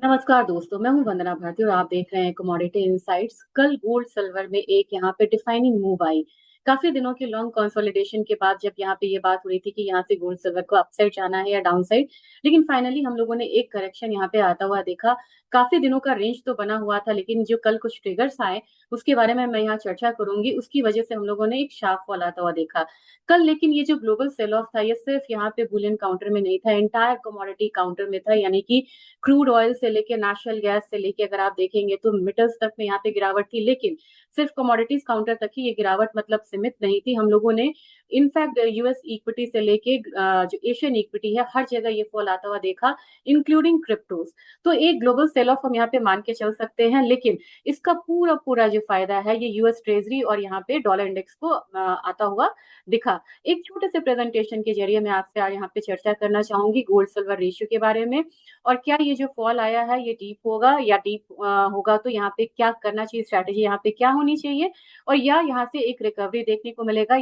नमस्कार दोस्तों, मैं हूं वंदना भारती और आप देख रहे हैं कमोडिटी इनसाइट्स। कल गोल्ड सिल्वर में एक यहाँ पे डिफाइनिंग मूव आई। काफी दिनों की लॉन्ग कंसोलिडेशन के बाद जब यहाँ पे ये बात हो रही थी कि यहाँ से गोल्ड सिल्वर को अपसाइड जाना है या डाउन साइड, लेकिन फाइनली हम लोगों ने एक करेक्शन यहाँ पे आता हुआ देखा। काफी दिनों का रेंज तो बना हुआ था, लेकिन जो कल कुछ ट्रिगर्स आए उसके बारे में मैं यहाँ चर्चा करूंगी। उसकी वजह से हम लोगों ने एक शार्प फॉल आता हुआ देखा कल। लेकिन ये जो ग्लोबल सेल ऑफ था, ये सिर्फ यहाँ पे बुलियन काउंटर में नहीं था, एंटायर कमोडिटी काउंटर में था। यानी कि क्रूड ऑयल से लेके नेचुरल गैस से लेके अगर आप देखेंगे तो मेटल्स तक में यहाँ पे गिरावट थी। लेकिन सिर्फ कमोडिटीज काउंटर तक ही ये गिरावट मतलब सीमित नहीं थी। हम लोगों ने इनफैक्ट यूएस इक्विटी से लेके जो एशियन इक्विटी है, हर जगह ये फॉल आता हुआ देखा, इंक्लूडिंग क्रिप्टोज। तो एक ग्लोबल सेल ऑफ हम यहाँ पे मान के चल सकते हैं, लेकिन इसका पूरा पूरा जो फायदा है ये यूएस ट्रेजरी और यहाँ पे डॉलर इंडेक्स को आता हुआ दिखा। एक छोटे से प्रेजेंटेशन के जरिए मैं आपसे आज यहाँ पे चर्चा करना चाहूंगी गोल्ड सिल्वर रेशियो के बारे में। और क्या ये जो फॉल आया है ये डीप होगा, या डीप होगा तो यहाँ पे क्या करना चाहिए, स्ट्रैटेजी यहाँ पे क्या होनी चाहिए, और या यहाँ से एक रिकवरी देखने को मिलेगा,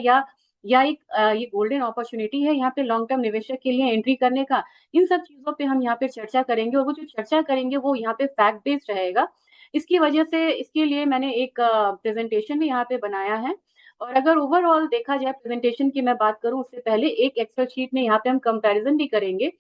या एक ये गोल्डन अपॉर्चुनिटी है यहाँ पे लॉन्ग टर्म निवेशक के लिए एंट्री करने का। इन सब चीजों पे हम यहाँ पे चर्चा करेंगे, और वो जो चर्चा करेंगे वो यहाँ पे फैक्ट बेस्ड रहेगा। इसकी वजह से इसके लिए मैंने एक प्रेजेंटेशन भी यहाँ पे बनाया है। और अगर ओवरऑल देखा जाए प्रेजेंटेशन की मैं बात करूं, उससे पहले एक एक्सेल शीट में यहाँ पे हम कंपैरिजन भी करेंगे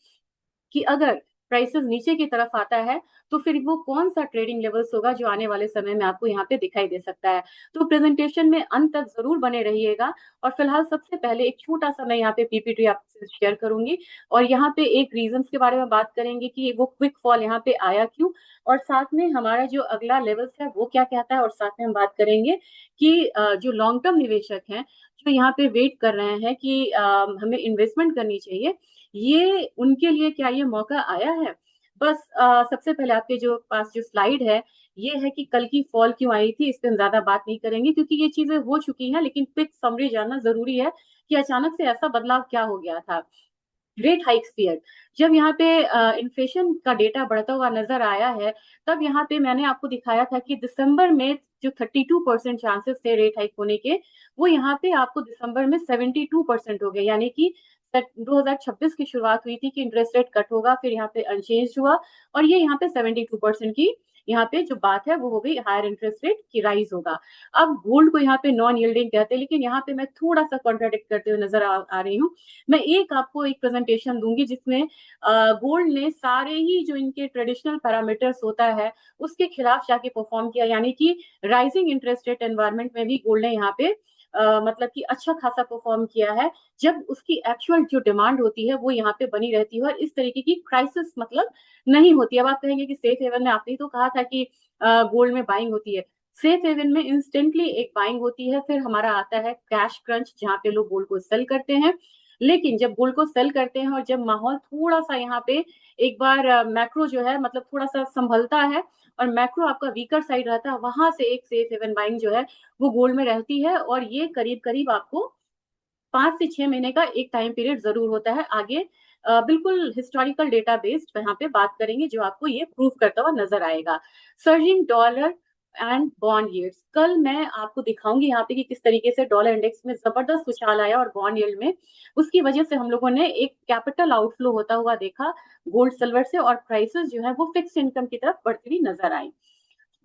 कि अगर प्राइसेस नीचे की तरफ आता है तो फिर वो कौन सा ट्रेडिंग लेवल्स होगा जो आने वाले समय में आपको यहाँ पे दिखाई दे सकता है। तो प्रेजेंटेशन में अंत तक जरूर बने रहिएगा। और फिलहाल सबसे पहले एक छोटा सा मैं यहाँ पे पीपीटी आपसे शेयर करूंगी, और यहाँ पे एक रीजंस के बारे में बात करेंगे कि वो क्विक फॉल यहाँ पे आया क्यों, और साथ में हमारा जो अगला लेवल्स है वो क्या कहता है, और साथ में हम बात करेंगे कि जो लॉन्ग टर्म निवेशक हैं जो यहाँ पे वेट कर रहे हैं कि हमें इन्वेस्टमेंट करनी चाहिए, ये उनके लिए क्या ये मौका आया है। बस सबसे पहले आपके जो पास जो स्लाइड है ये है कि कल की फॉल क्यों आई थी। इस पे हम ज्यादा बात नहीं करेंगे क्योंकि ये चीजें हो चुकी हैं, लेकिन क्विक समरी जानना जरूरी है कि अचानक से ऐसा बदलाव क्या हो गया था। रेट हाइक्स पीरियड, जब यहाँ पे इन्फ्लेशन का डेटा बढ़ता हुआ नजर आया है, तब यहाँ पे मैंने आपको दिखाया था कि दिसंबर में जो 32% चांसेस थे रेट हाइक होने के, वो यहाँ पे आपको दिसंबर में 72% हो गए। यानी कि 2026 की शुरुआत हुई थी कि इंटरेस्ट रेट कट होगा, फिर यहाँ पे अनचेंज हुआ, और ये यहाँ पे 72% की यहाँ पे जो बात है वो हो गई हायर इंटरेस्ट रेट की राइज होगा। अब गोल्ड को यहाँ पे नॉन यील्डिंग कहते हैं, लेकिन यहाँ पे मैं थोड़ा सा कॉन्ट्राडिक्ट करते हुए नजर आ रही हूँ। मैं एक आपको एक प्रेजेंटेशन दूंगी जिसमें गोल्ड ने सारे ही जो इनके ट्रेडिशनल पैरामीटर्स होता है उसके खिलाफ जाके परफॉर्म किया। यानी कि राइजिंग इंटरेस्ट रेट एनवायरनमेंट में भी गोल्ड ने यहाँ पे मतलब कि अच्छा खासा परफॉर्म किया है, जब उसकी एक्चुअल जो डिमांड होती है वो यहाँ पे बनी रहती है और इस तरीके की क्राइसिस मतलब नहीं होती। अब आप कहेंगे कि सेफ हेवन में आपने ही तो कहा था कि गोल्ड में बाइंग होती है। सेफ हेवन में इंस्टेंटली एक बाइंग होती है, फिर हमारा आता है कैश क्रंच जहां पे लोग गोल्ड को सेल करते हैं। लेकिन जब गोल्ड को सेल करते हैं और जब माहौल थोड़ा सा यहाँ पे एक बार मैक्रो जो है मतलब थोड़ा सा संभलता है और मैक्रो आपका वीकर साइड रहता है, वहां से एक सेफ हेवन बाइंग जो है वो गोल्ड में रहती है। और ये करीब करीब आपको 5 से 6 महीने का एक टाइम पीरियड जरूर होता है। आगे बिल्कुल हिस्टोरिकल डेटा बेस्ड यहाँ पे बात करेंगे जो आपको ये प्रूव करता हुआ नजर आएगा। Surging dollar and bond yields, कल मैं आपको दिखाऊंगी यहाँ पे कि किस तरीके से डॉलर इंडेक्स में जबरदस्त उछाल आया और बॉन्ड यील्ड में, उसकी वजह से हम लोगों ने एक कैपिटल आउटफ्लो होता हुआ देखा गोल्ड सिल्वर से, और प्राइसेस जो है वो फिक्स इनकम की तरफ बढ़ती हुई नजर आई।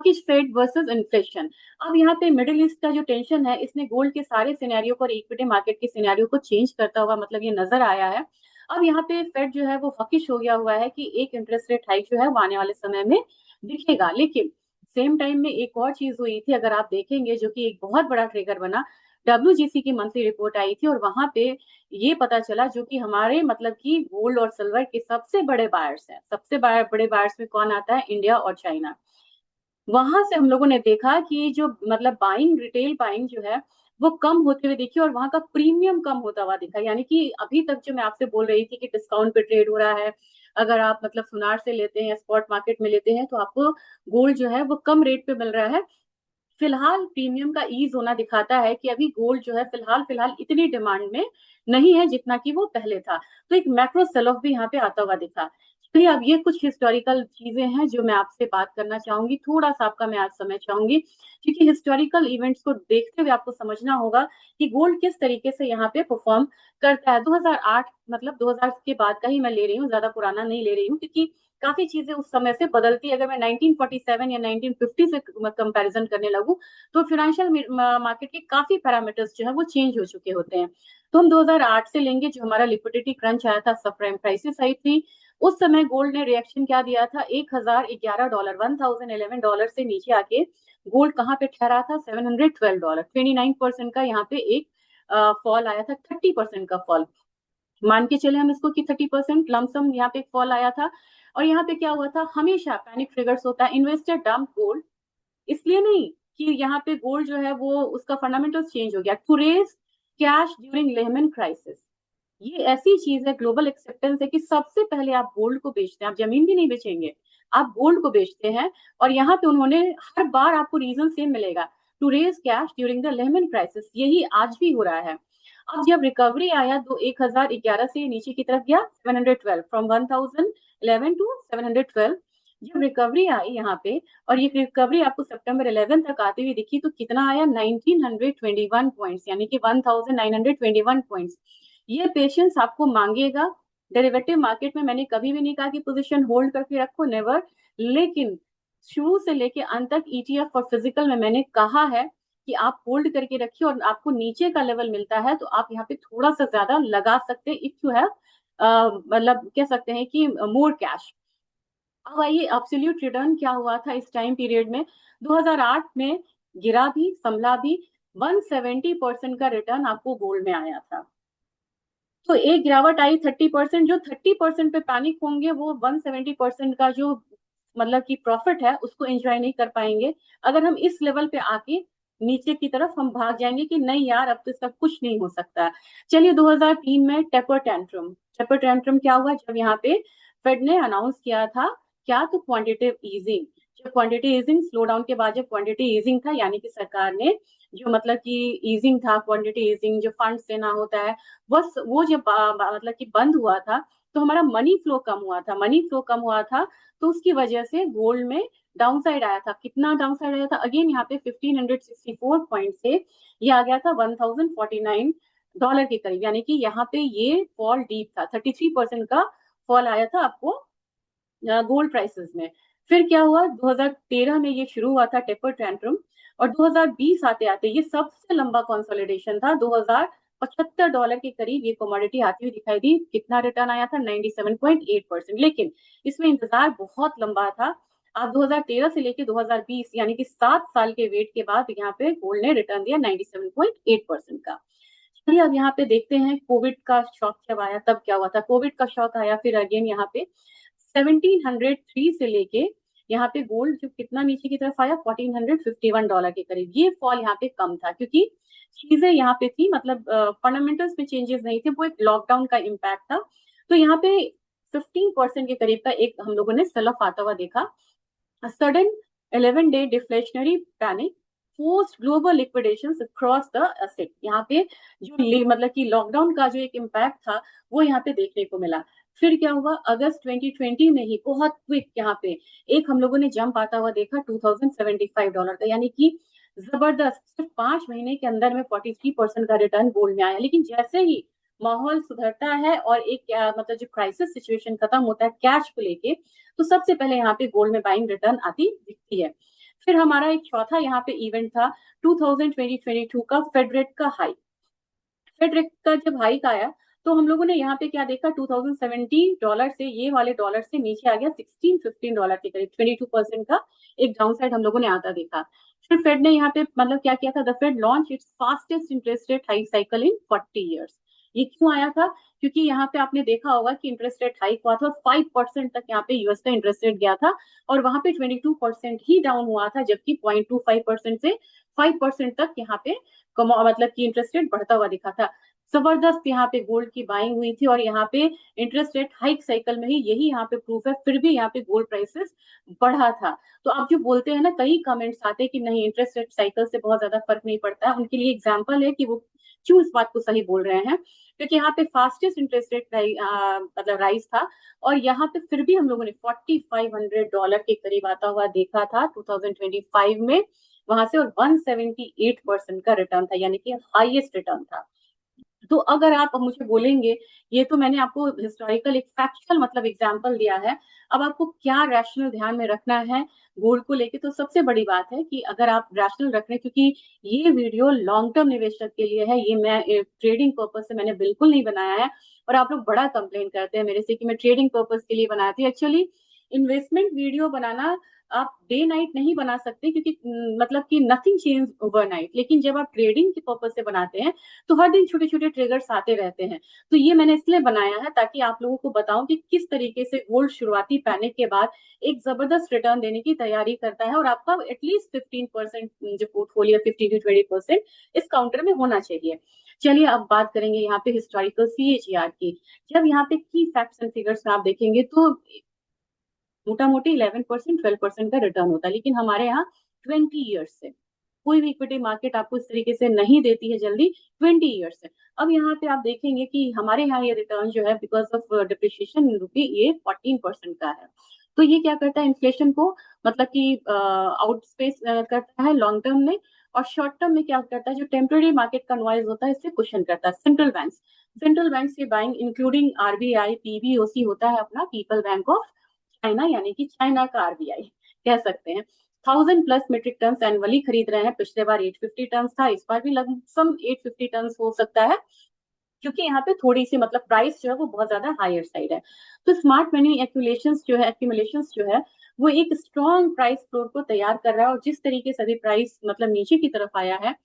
फेड वर्सेस इन्फ्लेशन, अब यहाँ पे मिडिल ईस्ट का जो टेंशन है इसने गोल्ड के सारे सिनेरियो को और इक्विटी मार्केट के सिनेरियो को चेंज करता हुआ मतलब ये नजर आया है। अब यहाँ पे फेड जो है वो हॉकिश हो गया हुआ है कि एक इंटरेस्ट रेट हाइक जो है वो आने वाले समय में दिखेगा। लेकिन सेम टाइम में एक और चीज हुई थी, अगर आप देखेंगे, जो कि एक बहुत बड़ा ट्रिगर बना। डब्ल्यूजीसी की मंथली रिपोर्ट आई थी और वहां पे ये पता चला, जो कि हमारे मतलब कि गोल्ड और सिल्वर के सबसे बड़े बायर्स हैं, सबसे बड़े बायर्स में कौन आता है, इंडिया और चाइना। वहां से हम लोगों ने देखा कि जो मतलब बाइंग, रिटेल बाइंग जो है वो कम होते हुए देखी, और वहां का प्रीमियम कम होता हुआ दिखा। यानी कि अभी तक जो मैं आपसे बोल रही थी कि डिस्काउंट पे ट्रेड हो रहा है, अगर आप मतलब सुनार से लेते हैं, स्पॉट मार्केट में लेते हैं, तो आपको गोल्ड जो है वो कम रेट पे मिल रहा है। फिलहाल प्रीमियम का ईज होना दिखाता है कि अभी गोल्ड जो है फिलहाल फिलहाल इतनी डिमांड में नहीं है जितना कि वो पहले था। तो एक मैक्रो सेल ऑफ भी यहाँ पे आता हुआ दिखा। चलिए, अब ये कुछ हिस्टोरिकल चीजें हैं जो मैं आपसे बात करना चाहूंगी, थोड़ा सा आपका मैं आज समय चाहूंगी, क्योंकि हिस्टोरिकल इवेंट्स को देखते हुए आपको समझना होगा कि गोल्ड किस तरीके से यहाँ पे परफॉर्म करता है। 2008 मतलब 2000 के बाद का ही मैं ले रही हूँ, ज्यादा पुराना नहीं ले रही हूँ, क्योंकि काफी चीजें उस समय से बदलती है। अगर मैं 1947 या 1950 से कंपैरिजन करने लगूं तो फाइनेंशियल मार्केट के काफी पैरामीटर्स जो है वो चेंज हो चुके होते हैं। तो हम 2008 से लेंगे, जो हमारा लिक्विडिटी क्रंच आया था, सब प्राइम क्राइसिस आई थी। उस समय गोल्ड ने रिएक्शन क्या दिया था, $1011, $1011 से नीचे आके गोल्ड कहाँ पे ठहरा था, $712। 29% का यहाँ पे एक फॉल आया था, 30% का फॉल मान के चले हम इसको कि 30% लमसम यहाँ पे एक फॉल आया था। और यहाँ पे क्या हुआ था, हमेशा पैनिक ट्रिगर्स होता है, इन्वेस्टर डंप गोल्ड, इसलिए नहीं कि यहाँ पे गोल्ड जो है वो उसका फंडामेंटल्स चेंज हो गया, to raise cash during Lehman crisis. ये ऐसी चीज है, ग्लोबल एक्सेप्टेंस है कि सबसे पहले आप गोल्ड को बेचते हैं, आप जमीन भी नहीं बेचेंगे, आप गोल्ड को बेचते हैं। और यहाँ पे उन्होंने हर बार आपको रीजन सेम मिलेगा, to raise cash during the Lehman crisis. यही आज भी हो रहा है। अब जब रिकवरी आया तो 1011 से नीचे की तरफ गया, 712, फ्रॉम 1011 टू 712। जब रिकवरी आई यहाँ पे, और ये रिकवरी आपको सितंबर 11 तक आती हुई दिखी, तो कितना आया, 1921 पॉइंट्स, यानी कि 1921 पॉइंट्स। ये पेशेंस आपको मांगेगा। डेरिवेटिव मार्केट में मैंने कभी भी नहीं कहा कि पोजीशन होल्ड करके रखो, नेवर। लेकिन शुरू से लेके अंत तक ईटीएफ और फिजिकल में मैंने कहा है कि आप होल्ड करके रखिए, और आपको नीचे का लेवल मिलता है तो आप यहाँ पे थोड़ा सा ज्यादा लगा सकते हैं, इफ यू हैव मतलब कह सकते हैं कि मोर कैश। अब आइए, एब्सोल्यूट रिटर्न क्या हुआ था इस टाइम पीरियड में। 2008 में गिरा भी, संभला भी, 170% का रिटर्न आपको गोल्ड में आया था। तो एक गिरावट आई 30%, जो 30% पे पैनिक होंगे वो 170% का जो मतलब कि प्रॉफिट है उसको एंजॉय नहीं कर पाएंगे। अगर हम इस लेवल पे आके नीचे की तरफ हम भाग जाएंगे कि नहीं यार, अब तो इसका कुछ नहीं हो सकता। चलिए, 2003 में टेपर टैंट्रम क्या हुआ, जब यहाँ पे फेड ने अनाउंस किया था क्या, तो क्वांटिटेटिव ईजिंग। जब क्वांटिटी ईजिंग स्लो डाउन के बाद, जब क्वांटिटी ईजिंग था, यानी कि सरकार ने जो मतलब कि ईजिंग था, क्वांटिटी ईजिंग जो फंड्स देना होता है, बस वो जब मतलब कि बंद हुआ था, तो हमारा मनी फ्लो कम हुआ था। मनी फ्लो कम हुआ था तो उसकी वजह से गोल्ड में डाउनसाइड आया था। कितना डाउनसाइड आया था, अगेन यहाँ पे 1564 पॉइंट से ये आ गया था $1049 के करीब, यानी कि यहाँ पे ये फॉल डीप था, 33% का फॉल आया था आपको गोल्ड प्राइसेस में। फिर क्या हुआ, 2013 में ये शुरू हुआ था टेपर टैंट्रम, और 2020 आते आते ये सबसे लंबा कंसोलिडेशन था। $2075 के करीब ये कमोडिटी आती हुई दिखाई दी। कितना रिटर्न आया था, 97.8%। लेकिन इसमें इंतजार बहुत लंबा था। आप 2013 से लेके 2020, यानी कि 7 साल के वेट के बाद यहाँ पे गोल्ड ने रिटर्न दिया 97.8% का। चलिए, अब यहाँ पे देखते हैं कोविड का शॉक जब आया तब क्या हुआ था। कोविड का शॉक आया, फिर अगेन यहाँ पे 1703 से लेके यहाँ पे गोल्ड जो कितना नीचे की तरफ आया, $1451 के करीब। ये फॉल यहाँ पे कम था क्योंकि चीजें यहाँ पे थी, मतलब फंडामेंटल्स में चेंजेस नहीं थे, वो एक लॉकडाउन का इम्पैक्ट था। तो यहाँ पे 15% के करीब का एक हम लोगों ने सेल ऑफ आता हुआ देखा। Sudden 11 day deflationary panic post global liquidation across the asset. यहाँ पे जो मतलब कि लॉकडाउन का जो एक इम्पैक्ट था वो यहाँ पे देखने को मिला। फिर क्या हुआ, अगस्त 2020 में ही बहुत क्विक यहाँ पे एक हम लोगों ने जंप आता हुआ देखा $2075 का, यानी कि जबरदस्त, सिर्फ 5 महीने के अंदर में 43% का रिटर्न गोल्ड में आया। लेकिन जैसे ही माहौल सुधरता है और एक मतलब जो क्राइसिस सिचुएशन खत्म होता है कैश को लेके, तो सबसे पहले यहाँ पे गोल्ड में बाइंग रिटर्न आती दिखती है। फिर हमारा एक चौथा यहाँ पे इवेंट था 2022 का फेडरेट का हाई। फेडरेट का जब हाइक आया तो हम लोगों ने यहाँ पे क्या देखा, $2070 से ये वाले डॉलर से नीचे आ गया $1615 के करीब, 22% का एक डाउनसाइड हम लोगों ने आता देखा। फिर फेड ने यहाँ पे मतलब क्या किया था, the Fed launch its fastest interest rate hike cycle in 40 years। ये क्यों आया था, क्योंकि यहाँ पे आपने देखा होगा कि इंटरेस्ट रेट हाइक हुआ था और 5% तक यहाँ पे यूएस का इंटरेस्ट रेट गया था, और वहां पे 22% ही डाउन हुआ था, जबकि 0.25% से 5% तक यहाँ पे मतलब कि इंटरेस्ट रेट बढ़ता हुआ दिखा था। जबरदस्त यहाँ पे गोल्ड की बाइंग हुई थी, और यहाँ पे इंटरेस्ट रेट हाइक साइकिल में ही यही यहाँ पे प्रूफ है, फिर भी यहाँ पे गोल्ड प्राइसेस बढ़ा था। तो आप जो बोलते हैं ना, कई कमेंट्स आते हैं कि नहीं इंटरेस्ट रेट साइकिल से बहुत ज्यादा फर्क नहीं पड़ता है, उनके लिए एग्जाम्पल है कि वो क्यों इस बात को सही बोल रहे हैं। क्योंकि यहाँ पे फास्टेस्ट इंटरेस्ट रेट मतलब राइज था, और यहाँ पे फिर भी हम लोगों ने $4,500 के करीब आता हुआ देखा था 2025 में वहां से, और 178% का रिटर्न था, यानी कि हाईएस्ट रिटर्न था। तो अगर आप अब मुझे बोलेंगे, ये तो मैंने आपको हिस्टोरिकल एक फैक्चुअल मतलब एग्जांपल दिया है, अब आपको क्या रैशनल ध्यान में रखना है गोल्ड को लेके, तो सबसे बड़ी बात है कि अगर आप रैशनल रख रहे हैं, क्योंकि ये वीडियो लॉन्ग टर्म निवेशक के लिए है, ये मैं ट्रेडिंग पर्पज से मैंने बिल्कुल नहीं बनाया है। और आप लोग बड़ा कंप्लेन करते हैं मेरे से कि मैं ट्रेडिंग पर्पज के लिए बनाती हूँ। एक्चुअली इन्वेस्टमेंट वीडियो बनाना आप डे नाइट नहीं बना सकते, क्योंकि मतलब कि नथिंग चेंज ओवरनाइट, लेकिन जब आप ट्रेडिंग के पर्पज से बनाते हैं तो हर दिन छोटे छोटे ट्रिगर्स आते रहते हैं। तो ये मैंने इसलिए बनाया है ताकि आप लोगों को बताऊं कि किस तरीके से गोल्ड शुरुआती पैनिक के बाद एक जबरदस्त रिटर्न देने की तैयारी करता है, और आपका एटलीस्ट 15% जो पोर्टफोलियो 15 to 20% इस काउंटर में होना चाहिए। चलिए अब बात करेंगे यहाँ पे हिस्टोरिकल CAGR की। जब यहाँ पे की फैक्ट्स एंड फिगर्स में आप देखेंगे तो मोटा मोटी 11% 12% का रिटर्न होता है, लेकिन हमारे यहाँ 20 ईयर्स से कोई भी इक्विटी मार्केट आपको इस तरीके से नहीं देती है जल्दी, 20 ईयर्स से। अब यहाँ पे आप देखेंगे कि हमारे यहाँ ये रिटर्न जो है बिकॉज ऑफ डिप्रिशिएशन रुपी, ये 14% का है। तो ये क्या करता है, इन्फ्लेशन को मतलब कि आउटस्पेस करता है लॉन्ग टर्म में, और शॉर्ट टर्म में क्या करता है, जो टेम्पररी मार्केट का नॉइज होता है इससे कुशन करता है। सेंट्रल बैंक्स की बाइंग इंक्लूडिंग RBI PBOC होता है अपना पीपल बैंक ऑफ चाइना, यानी कि चाइना का RBI कह सकते हैं। 1000+ मीट्रिक टन एनुअली खरीद रहे हैं। पिछले बार 850 टन था, इस बार भी लगभग 850 टन हो सकता है, क्योंकि यहाँ पे थोड़ी सी मतलब प्राइस जो है वो बहुत ज्यादा हायर साइड है। तो स्मार्ट मनी एक्यूमुलेशंस जो है वो एक स्ट्रॉन्ग प्राइस फ्लोर को तैयार कर रहा है, और जिस तरीके से अभी प्राइस मतलब नीचे की तरफ आया है,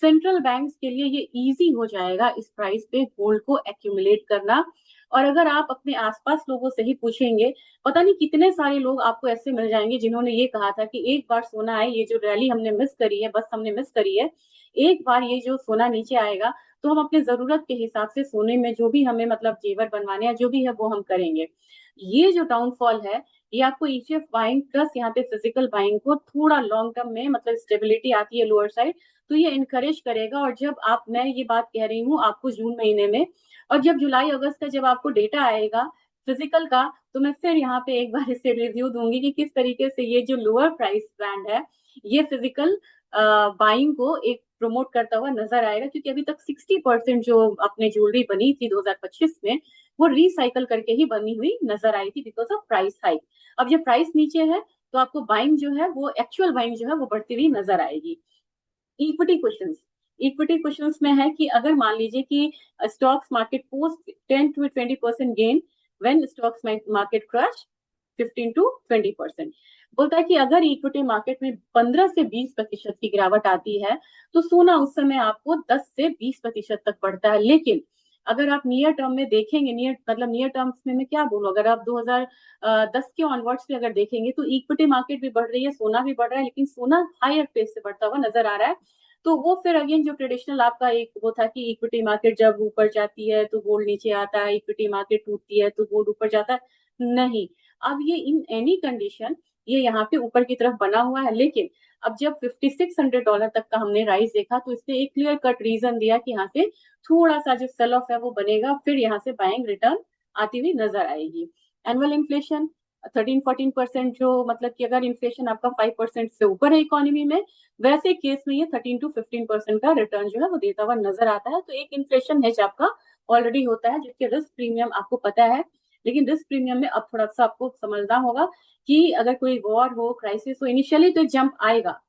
सेंट्रल बैंक्स के लिए ये इजी हो जाएगा इस प्राइस पे गोल्ड को एक्यूमुलेट करना। और अगर आप अपने आसपास लोगों से ही पूछेंगे, पता नहीं कितने सारे लोग आपको ऐसे मिल जाएंगे जिन्होंने ये कहा था कि एक बार सोना आए, ये जो रैली हमने मिस करी है, बस हमने मिस करी है, एक बार ये जो सोना नीचे आएगा तो हम अपने जरूरत के हिसाब से सोने में जो भी हमें मतलब जेवर बनवाने हैं जो भी है वो हम करेंगे। ये जो डाउनफॉल है, ये आपको ETF बाइंग प्लस यहाँ पे फिजिकल बाइंग को थोड़ा लॉन्ग टर्म में मतलब स्टेबिलिटी आती है लोअर साइड, तो ये इनकरेज करेगा। और जब आप, मैं ये बात कह रही हूँ आपको जून महीने में, और जब जुलाई अगस्त का जब आपको डेटा आएगा फिजिकल का, तो मैं फिर यहाँ पे एक बार इसे रिव्यू दूंगी कि किस तरीके से ये जो लोअर प्राइस बैंड है ये फिजिकल बाइंग को एक प्रमोट करता हुआ नजर आएगा। क्योंकि अभी तक 60% जो अपने ज्वेलरी बनी थी 2025 में, वो रिसाइकल करके ही बनी हुई नजर आई थी बिकॉज ऑफ प्राइस हाइक। अब जब प्राइस नीचे है तो आपको बाइंग जो है वो एक्चुअल बाइंग जो है वो बढ़ती हुई नजर आएगी। इक्विटी क्वेश्चंस, इक्विटी क्वेश्चंस में है कि अगर मान लीजिए कि stocks market post 10 to 20% gain when stocks market crush 15 to 20%, बोलता है कि अगर इक्विटी मार्केट में 15 से 20% की गिरावट आती है तो सोना उस समय आपको 10 से 20% तक बढ़ता है। लेकिन अगर आप नियर टर्म में देखेंगे, नियर टर्म्स में मैं क्या बोलूं, अगर आप 2010 के ऑनवर्ड्स पे अगर देखेंगे तो इक्विटी मार्केट भी बढ़ रही है, सोना भी बढ़ रहा है, लेकिन सोना हायर पेस से बढ़ता हुआ नजर आ रहा है। तो वो फिर अगेन जो ट्रेडिशनल आपका एक वो था कि इक्विटी मार्केट जब ऊपर जाती है तो गोल्ड नीचे आता है, इक्विटी मार्केट टूटती है तो गोल्ड ऊपर जाता है, नहीं। अब ये इन एनी कंडीशन ये यहाँ पे ऊपर की तरफ बना हुआ है, लेकिन अब जब $5,600 तक का हमने राइज देखा तो इसने एक क्लियर कट रीजन दिया कि यहाँ से थोड़ा सा जो सेल ऑफ है वो बनेगा, फिर यहाँ से बाइंग रिटर्न आती हुई नजर आएगी। एनुअल इन्फ्लेशन 13-14%, जो मतलब कि अगर इन्फ्लेशन आपका 5% से ऊपर है इकोनॉमी में, वैसे केस में ये 13 to 15% का रिटर्न जो है वो देता हुआ नजर आता है। तो एक इन्फ्लेशन हेज आपका ऑलरेडी होता है जिसके रिस्क प्रीमियम आपको पता है, लेकिन रिस्क प्रीमियम में अब थोड़ा सा आपको समझना होगा कि अगर कोई वॉर हो, क्राइसिस हो, इनिशियली तो जंप आएगा,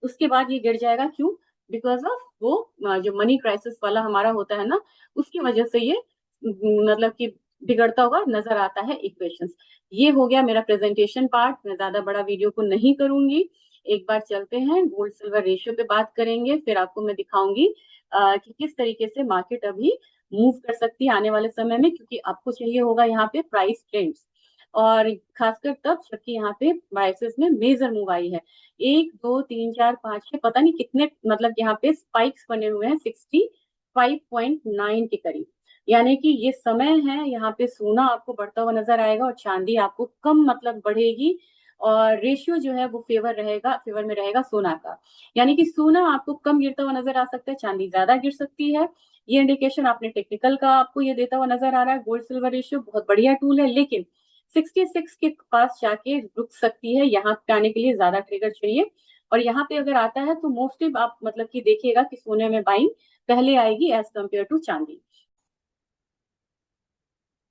उसके बाद ये गिर जाएगा। क्यों? बिकॉज ऑफ वो जो मनी क्राइसिस वाला हमारा होता है ना, उसकी वजह से ये मतलब कि बिगड़ता हुआ नजर आता है इक्वेशंस। ये हो गया मेरा प्रेजेंटेशन पार्ट, मैं ज्यादा बड़ा वीडियो को नहीं करूंगी। एक बार चलते हैं गोल्ड सिल्वर रेशियो पे बात करेंगे, फिर आपको मैं दिखाऊंगी कि किस तरीके से मार्केट अभी मूव कर सकती है आने वाले समय में, क्योंकि आपको चाहिए होगा यहाँ पे प्राइस ट्रेंड्स, और खासकर तब जबकि यहाँ पे प्राइसेस में मेजर मूव आई है। 1 2 3 4 5 6 पता नहीं कितने मतलब यहाँ पे स्पाइक्स बने हुए हैं 65.9 के करीब, यानी कि ये समय है यहाँ पे सोना आपको बढ़ता हुआ नजर आएगा और चांदी आपको कम मतलब बढ़ेगी, और रेशियो जो है वो फेवर में रहेगा सोना का, यानी कि सोना आपको कम गिरता हुआ नजर आ सकता है, चांदी ज्यादा गिर सकती है। ये इंडिकेशन आपने टेक्निकल का आपको ये देता हुआ नजर आ रहा है। गोल्ड सिल्वर रेशियो बहुत बढ़िया टूल है, लेकिन 66 के पास जाके रुक सकती है, यहाँ पे आने के लिए ज्यादा ट्रिगर चाहिए। और यहाँ पे अगर आता है तो मोस्टली आप मतलब कि देखिएगा कि सोने में बाइंग पहले आएगी एज कम्पेयर टू चांदी।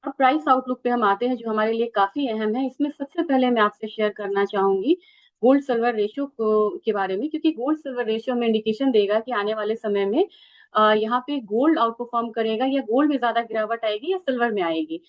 अब प्राइस आउटलुक पे हम आते हैं, जो हमारे लिए काफी अहम है। इसमें सबसे पहले मैं आपसे शेयर करना चाहूंगी गोल्ड सिल्वर रेशियो को के बारे में, क्योंकि गोल्ड सिल्वर रेशियो में इंडिकेशन देगा कि आने वाले समय में यहाँ पे गोल्ड आउट परफॉर्म करेगा, या गोल्ड में ज्यादा गिरावट आएगी या सिल्वर में आएगी।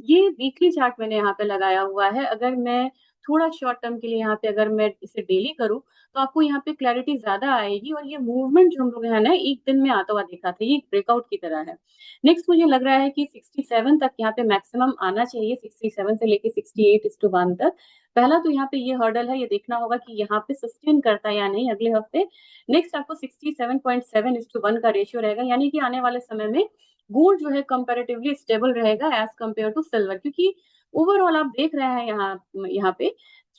ये वीकली चार्ट मैंने यहाँ पे लगाया हुआ है। अगर मैं थोड़ा शॉर्ट टर्म के लिए यहाँ पे अगर मैं इसे डेली करूँ तो आपको यहाँ पे क्लैरिटी ज्यादा आएगी। और ये मूवमेंट जो हम लोग है ना एक दिन में आता हुआ देखा था, ये ब्रेकआउट की तरह है। नेक्स्ट मुझे लग रहा है कि 67 तक यहाँ पे मैक्सिमम आना चाहिए, 67 से लेके 68:1 तक। पहला तो यहाँ पे ये हर्डल है, ये देखना होगा कि यहाँ पे सस्टेन करता है या नहीं अगले हफ्ते। नेक्स्ट आपको 67.7:1 का रेशियो रहेगा, यानी कि आने वाले समय में गोल्ड जो है कंपेरेटिवली स्टेबल रहेगा एज कम्पेयर टू सिल्वर, क्योंकि ओवरऑल आप देख रहे हैं यहाँ यहाँ पे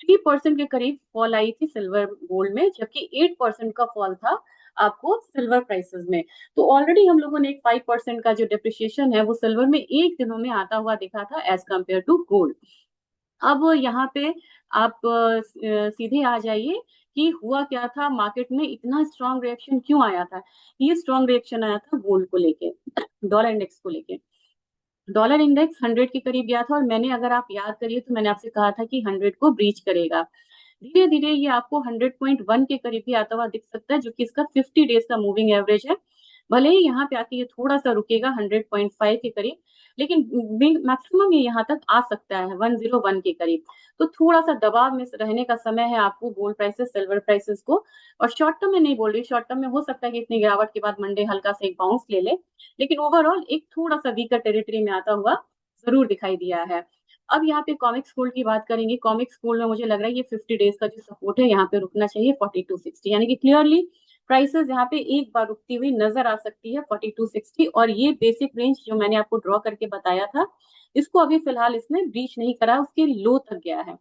3% के करीब फॉल आई थी सिल्वर गोल्ड में, जबकि 8% का फॉल था आपको सिल्वर प्राइसेस में। तो ऑलरेडी हम लोगों ने एक 5% का जो डिप्रिशिएशन है वो सिल्वर में एक दिनों में आता हुआ देखा था एज कम्पेयर टू गोल्ड। अब यहाँ पे आप सीधे आ जाइए कि हुआ क्या था, मार्केट में इतना स्ट्रांग रिएक्शन क्यों आया था। ये स्ट्रांग रिएक्शन आया था गोल्ड को लेके, डॉलर इंडेक्स को लेके। डॉलर इंडेक्स 100 के करीब गया था, और मैंने अगर आप याद करिए तो मैंने आपसे कहा था कि 100 को ब्रीच करेगा। धीरे धीरे ये आपको 100.1 के करीब भी आता हुआ दिख सकता है, जो कि इसका 50 डेज का मूविंग एवरेज है। भले ही यहाँ पे आके ये थोड़ा सा रुकेगा 100.5 के करीब, लेकिन मैक्सिमम ये यहाँ तक आ सकता है 101 के करीब। तो थोड़ा सा दबाव में रहने का समय है आपको गोल्ड प्राइसेस सिल्वर प्राइसेस को। और शॉर्ट टर्म में नहीं बोल रही, शॉर्ट टर्म में हो सकता है कि इतनी गिरावट के बाद मंडे हल्का सा एक बाउंस ले ले, लेकिन ओवरऑल एक थोड़ा सा वीकर टेरिटरी में आता हुआ जरूर दिखाई दिया है। अब यहाँ पे कॉमिक्स गोल्ड की बात करेंगे। कॉमिक्स गोल्ड में मुझे लग रहा है ये 50 डेज का जो सपोर्ट है यहाँ पे रुकना चाहिए 4260, यानी कि क्लियरली प्राइसेस यहाँ पे एक बार रुकती हुई नजर आ सकती है 4260। और ये बेसिक रेंज जो मैंने आपको ड्रॉ करके बताया था, इसको अभी फिलहाल इसने ब्रीच नहीं करा, उसके लो तक गया है।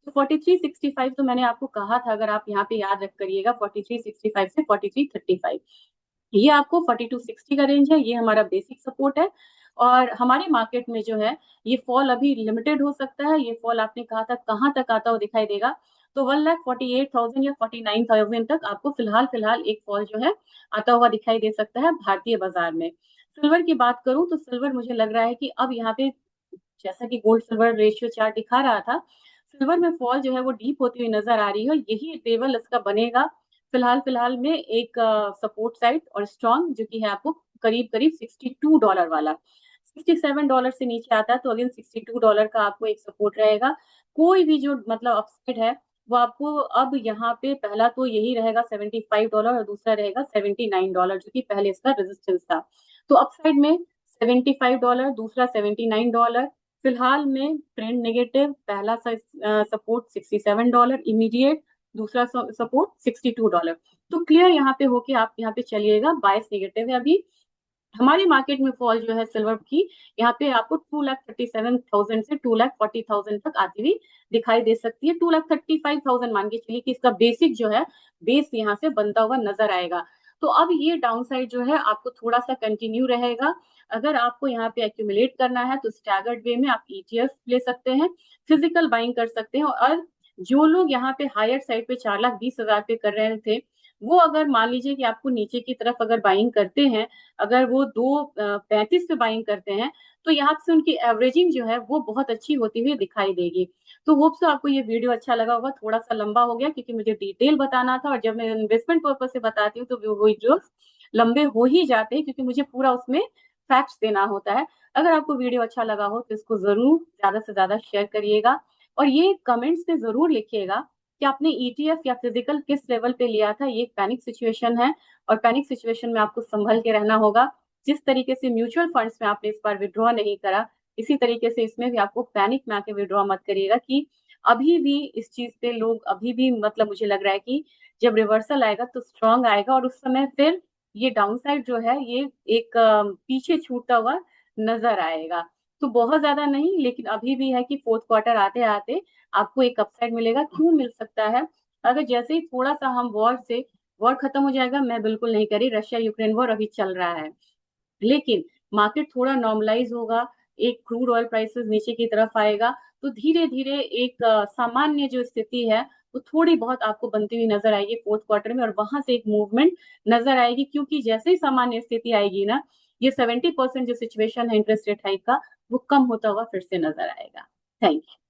तो 4365 तो मैंने आपको कहा था, अगर आप यहाँ पे याद रख करिएगा 4365 से 4335, ये आपको 4260 का रेंज है, ये हमारा बेसिक सपोर्ट है। और हमारी मार्केट में जो है ये फॉल अभी लिमिटेड हो सकता है। ये फॉल आपने कहा था कहाँ तक आता हुआ दिखाई देगा, तो 1,48,000 या 49,000 तक आपको फिलहाल फिलहाल एक फॉल जो है आता हुआ दिखाई दे सकता है भारतीय बाजार में। सिल्वर की बात करूं तो सिल्वर मुझे लग रहा है कि अब यहाँ पे जैसा कि गोल्ड सिल्वर रेशियो चार्ट दिखा रहा था, सिल्वर में फॉल जो है वो डीप होती हुई नजर आ रही है। यही लेवल इसका बनेगा फिलहाल फिलहाल में एक सपोर्ट साइड और स्ट्रॉन्ग, जो कि है आपको करीब करीब $62 वाला। $67 से नीचे आता है तो अगेन $62 का आपको एक सपोर्ट रहेगा। कोई भी जो मतलब अपसाइड है वो आपको अब यहाँ पे पहला तो यही रहेगा $75, और दूसरा रहेगा $79, जो कि पहले इसका रेजिस्टेंस था। तो अपसाइड में $75, दूसरा $79। फिलहाल में ट्रेंड नेगेटिव, पहला सपोर्ट $67 इमीडिएट, दूसरा सपोर्ट $62। तो क्लियर यहाँ पे होके आप यहाँ पे चलिएगा, बायस नेगेटिव है अभी। हमारी मार्केट में फॉल जो है सिल्वर की यहाँ पे आपको 2,37,000 से 2,40,000 तक आती हुई दिखाई दे सकती है। 2,35,000 मान के चलिए कि इसका बेसिक जो है बेस यहाँ से बनता हुआ नजर आएगा। तो अब ये डाउन साइड जो है आपको थोड़ा सा कंटिन्यू रहेगा। अगर आपको यहाँ पे एक्यूमुलेट करना है तो स्टैगर्ड वे में आप ईटीएफ ले सकते हैं, फिजिकल बाइंग कर सकते हैं। और जो लोग यहाँ पे हायर साइड पे 4,20,000 पे कर रहे थे, वो अगर मान लीजिए कि आपको नीचे की तरफ अगर बाइंग करते हैं, अगर वो 2:35 पे बाइंग करते हैं, तो यहाँ से उनकी एवरेजिंग जो है वो बहुत अच्छी होती हुई दिखाई देगी। तो होप सो आपको ये वीडियो अच्छा लगा होगा। थोड़ा सा लंबा हो गया क्योंकि मुझे डिटेल बताना था, और जब मैं इन्वेस्टमेंट पर्पज से बताती हूँ तो वो वीडियो लंबे हो ही जाते हैं, क्योंकि मुझे पूरा उसमें फैक्ट्स देना होता है। अगर आपको वीडियो अच्छा लगा हो तो इसको जरूर ज्यादा से ज्यादा शेयर करिएगा, और ये कमेंट्स में जरूर लिखिएगा कि आपने ईटीएफ या फिजिकल किस लेवल पे लिया था। ये एक पैनिक सिचुएशन है, और पैनिक सिचुएशन में आपको संभल के रहना होगा। जिस तरीके से म्यूचुअल फंड्स में आपने इस बार विड्रॉ नहीं करा, इसी तरीके से इसमें भी आपको पैनिक में आके विड्रॉ मत करिएगा। कि अभी भी इस चीज पे लोग अभी भी मतलब मुझे लग रहा है कि जब रिवर्सल आएगा तो स्ट्रांग आएगा, और उस समय फिर ये डाउन साइड जो है ये एक पीछे छूटता हुआ नजर आएगा। तो बहुत ज्यादा नहीं, लेकिन अभी भी है कि फोर्थ क्वार्टर आते आते आपको एक अपसाइड मिलेगा। क्यों मिल सकता है? अगर जैसे ही थोड़ा सा हम वॉर खत्म हो जाएगा, मैं बिल्कुल नहीं करी, रशिया यूक्रेन वॉर अभी चल रहा है, लेकिन मार्केट थोड़ा नॉर्मलाइज होगा, एक क्रूड ऑयल प्राइसेस नीचे की तरफ आएगा, तो धीरे धीरे एक सामान्य जो स्थिति है वो थोड़ी बहुत आपको बनती हुई नजर आएगी फोर्थ क्वार्टर में, और वहां से एक मूवमेंट नजर आएगी, क्योंकि जैसे ही सामान्य स्थिति आएगी ना, ये 70% जो सिचुएशन है इंटरेस्ट रेट हाइक का, वो कम होता हुआ फिर से नजर आएगा। Thank you.